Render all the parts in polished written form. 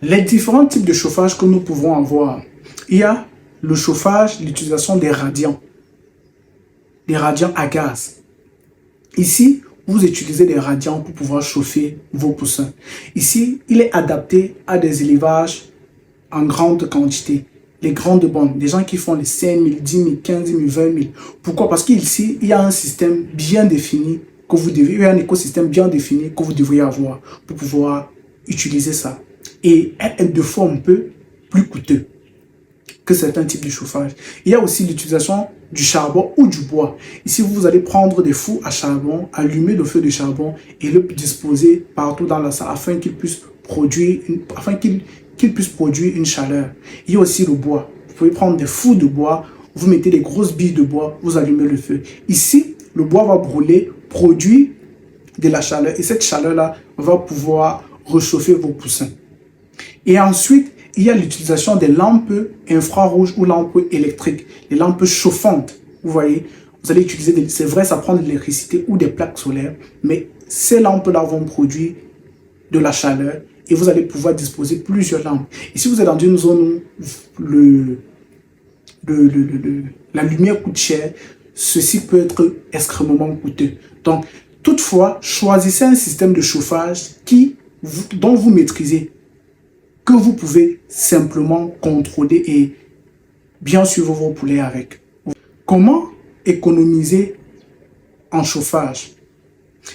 Les différents types de chauffage que nous pouvons avoir. Il y a le chauffage, l'utilisation des radiants à gaz. Ici, vous utilisez des radiants pour pouvoir chauffer vos poussins. Ici, il est adapté à des élevages en grande quantité. Les grandes bandes, des gens qui font les 5 000, 10 000, 15 000, 20 000. Pourquoi? Parce qu'ici, il y a un système bien défini que vous devez, il y a un écosystème bien défini que vous devriez avoir pour pouvoir utiliser ça. Et être de fois un peu plus coûteux que certains types de chauffage. Il y a aussi l'utilisation du charbon ou du bois. Ici, vous allez prendre des fours à charbon, allumer le feu de charbon et le disposer partout dans la salle afin qu'il puisse produire une chaleur. Il y a aussi le bois. Vous pouvez prendre des fours de bois, vous mettez des grosses billes de bois, vous allumez le feu. Ici, le bois va brûler, produire de la chaleur et cette chaleur-là va pouvoir réchauffer vos poussins. Et ensuite, il y a l'utilisation des lampes infrarouges ou lampes électriques, les lampes chauffantes. Vous voyez, vous allez utiliser, c'est vrai, ça prend de l'électricité ou des plaques solaires, mais ces lampes-là vont produire de la chaleur et vous allez pouvoir disposer plusieurs lampes. Et si vous êtes dans une zone où la lumière coûte cher, ceci peut être extrêmement coûteux. Donc, toutefois, choisissez un système de chauffage dont vous maîtrisez, que vous pouvez simplement contrôler et bien suivre vos poulets avec. Comment économiser en chauffage?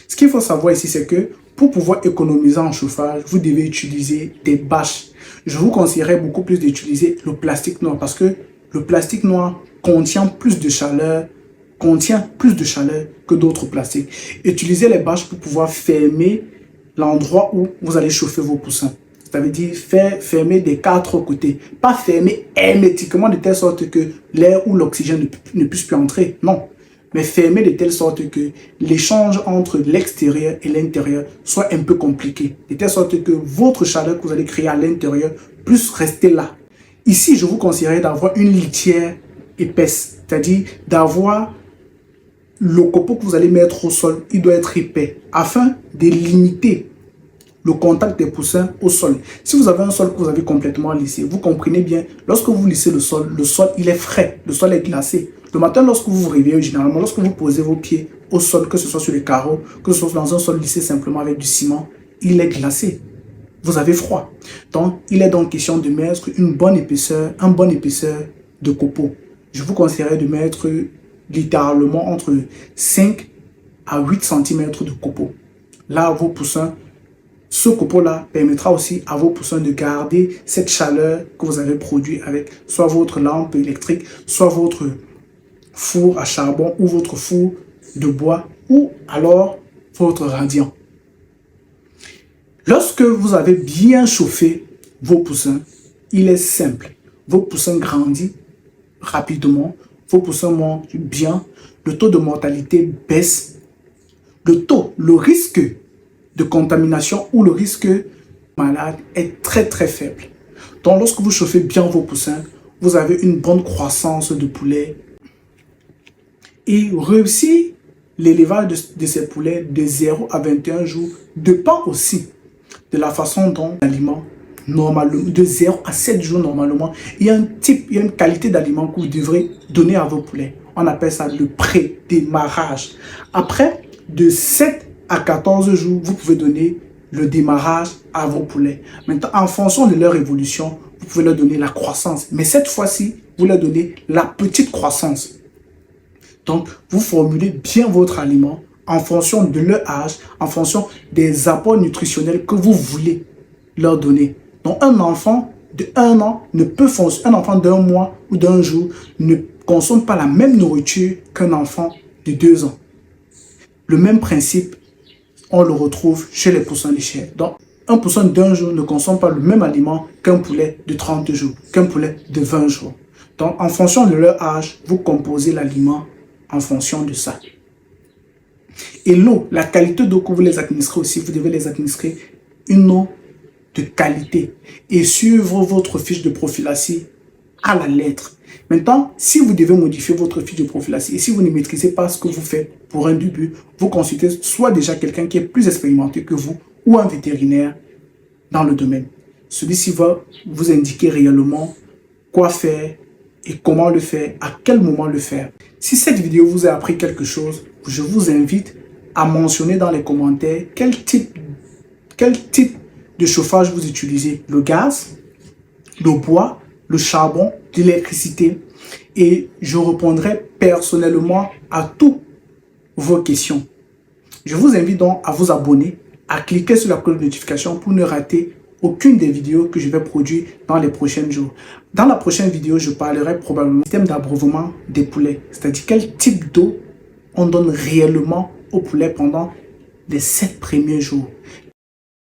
Ce qu'il faut savoir ici, c'est que pour pouvoir économiser en chauffage, vous devez utiliser des bâches. Je vous conseillerais beaucoup plus d'utiliser le plastique noir parce que le plastique noir contient plus de chaleur que d'autres plastiques. Utilisez les bâches pour pouvoir fermer l'endroit où vous allez chauffer vos poussins. Ça veut dire fermer des 4 côtés. Pas fermer hermétiquement de telle sorte que l'air ou l'oxygène ne puisse plus entrer. Non. Mais fermer de telle sorte que l'échange entre l'extérieur et l'intérieur soit un peu compliqué. De telle sorte que votre chaleur que vous allez créer à l'intérieur puisse rester là. Ici, je vous conseillerais d'avoir une litière épaisse. C'est-à-dire d'avoir le copeau que vous allez mettre au sol, il doit être épais afin de limiter le contact des poussins au sol. Si vous avez un sol que vous avez complètement lissé, vous comprenez bien, lorsque vous lissez le sol il est frais, le sol est glacé. Le matin, lorsque vous vous réveillez, généralement, lorsque vous posez vos pieds au sol, que ce soit sur les carreaux, que ce soit dans un sol lissé simplement avec du ciment, il est glacé. Vous avez froid. Donc, il est donc question de mettre un bonne épaisseur de copeaux. Je vous conseillerais de mettre littéralement entre 5 à 8 cm de copeaux. Là, vos poussins, ce copeau-là permettra aussi à vos poussins de garder cette chaleur que vous avez produite avec soit votre lampe électrique, soit votre four à charbon ou votre four de bois ou alors votre radiant. Lorsque vous avez bien chauffé vos poussins, il est simple. Vos poussins grandissent rapidement, vos poussins montent bien, le taux de mortalité baisse, le risque de contamination ou le risque malade est très très faible. Donc lorsque vous chauffez bien vos poussins, vous avez une bonne croissance de poulets et réussir l'élevage de ces poulets de 0 à 21 jours dépend aussi de la façon dont l'aliment, normalement, de 0 à 7 jours normalement, il y a une qualité d'aliment que vous devrez donner à vos poulets. On appelle ça le pré-démarrage. Après, de 7 à 14 jours, vous pouvez donner le démarrage à vos poulets. Maintenant, en fonction de leur évolution, vous pouvez leur donner la croissance. Mais cette fois-ci, vous leur donnez la petite croissance. Donc, vous formulez bien votre aliment en fonction de leur âge, en fonction des apports nutritionnels que vous voulez leur donner. Donc, un enfant de 1 an ne peut fonctionner, un enfant d'1 mois ou d'1 jour ne consomme pas la même nourriture qu'un enfant de 2 ans. Le même principe, on le retrouve chez les poussins légers. Donc, un poussin d'1 jour ne consomme pas le même aliment qu'un poulet de 30 jours, qu'un poulet de 20 jours. Donc, en fonction de leur âge, vous composez l'aliment en fonction de ça. Et l'eau, la qualité d'eau que vous les administrez aussi, vous devez les administrer une eau de qualité et suivre votre fiche de prophylaxie à la lettre. Maintenant, si vous devez modifier votre fiche de prophylaxie et si vous ne maîtrisez pas ce que vous faites pour un début, vous consultez soit déjà quelqu'un qui est plus expérimenté que vous ou un vétérinaire dans le domaine. Celui-ci va vous indiquer réellement quoi faire et comment le faire, à quel moment le faire. Si cette vidéo vous a appris quelque chose, je vous invite à mentionner dans les commentaires quel type de chauffage vous utilisez. Le gaz, le bois, le charbon, l'électricité. Et je répondrai personnellement à toutes vos questions. Je vous invite donc à vous abonner, à cliquer sur la cloche de notification pour ne rater aucune des vidéos que je vais produire dans les prochains jours. Dans la prochaine vidéo, je parlerai probablement du système d'abreuvement des poulets, c'est-à-dire quel type d'eau on donne réellement aux poulets pendant les 7 premiers jours.